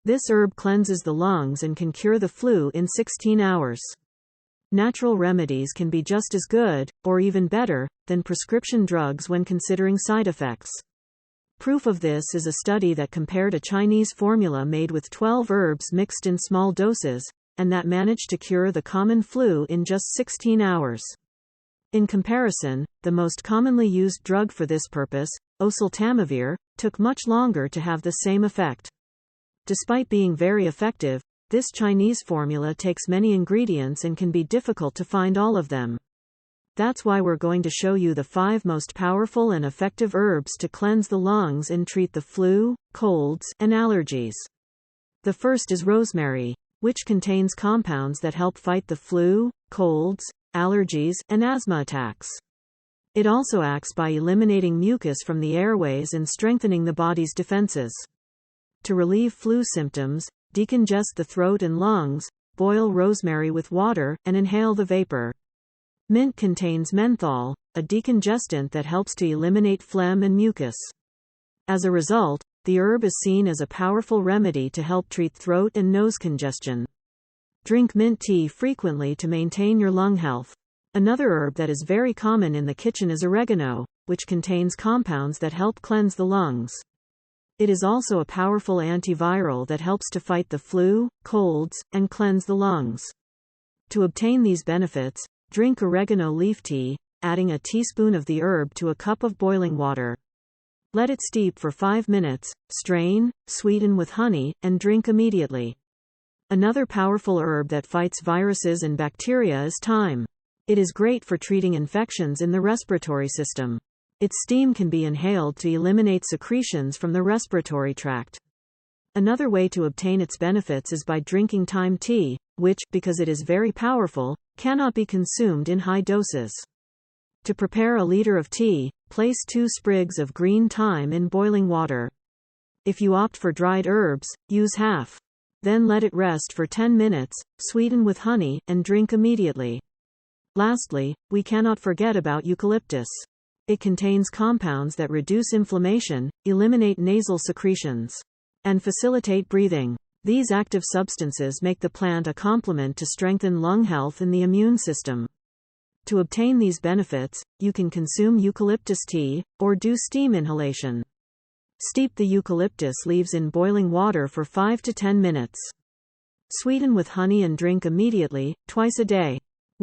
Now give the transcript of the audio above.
This herb cleanses the lungs and can cure the flu in 16 hours. Natural remedies can be just as good, or even better, than prescription drugs when considering side effects. Proof of this is a study that compared a Chinese formula made with 12 herbs mixed in small doses, and that managed to cure the common flu in just 16 hours. In comparison, the most commonly used drug for this purpose, oseltamivir, took much longer to have the same effect. Despite being very effective, this Chinese formula takes many ingredients and can be difficult to find all of them. That's why we're going to show you the 5 most powerful and effective herbs to cleanse the lungs and treat the flu, colds, and allergies. The first is rosemary, which contains compounds that help fight the flu, colds, allergies, and asthma attacks. It also acts by eliminating mucus from the airways and strengthening the body's defenses. To relieve flu symptoms, decongest the throat and lungs, boil rosemary with water, and inhale the vapor. Mint contains menthol, a decongestant that helps to eliminate phlegm and mucus. As a result, the herb is seen as a powerful remedy to help treat throat and nose congestion. Drink mint tea frequently to maintain your lung health. Another herb that is very common in the kitchen is oregano, which contains compounds that help cleanse the lungs. It is also a powerful antiviral that helps to fight the flu, colds, and cleanse the lungs. To obtain these benefits, drink oregano leaf tea, adding a teaspoon of the herb to a cup of boiling water. Let it steep for 5 minutes, strain, sweeten with honey, and drink immediately. Another powerful herb that fights viruses and bacteria is thyme. It is great for treating infections in the respiratory system. Its steam can be inhaled to eliminate secretions from the respiratory tract. Another way to obtain its benefits is by drinking thyme tea, which, because it is very powerful, cannot be consumed in high doses. To prepare a liter of tea, place 2 sprigs of green thyme in boiling water. If you opt for dried herbs, use half. Then let it rest for 10 minutes, sweeten with honey, and drink immediately. Lastly, we cannot forget about eucalyptus. It contains compounds that reduce inflammation, eliminate nasal secretions, and facilitate breathing. These active substances make the plant a complement to strengthen lung health and the immune system. To obtain these benefits, you can consume eucalyptus tea, or do steam inhalation. Steep the eucalyptus leaves in boiling water for 5 to 10 minutes. Sweeten with honey and drink immediately, twice a day.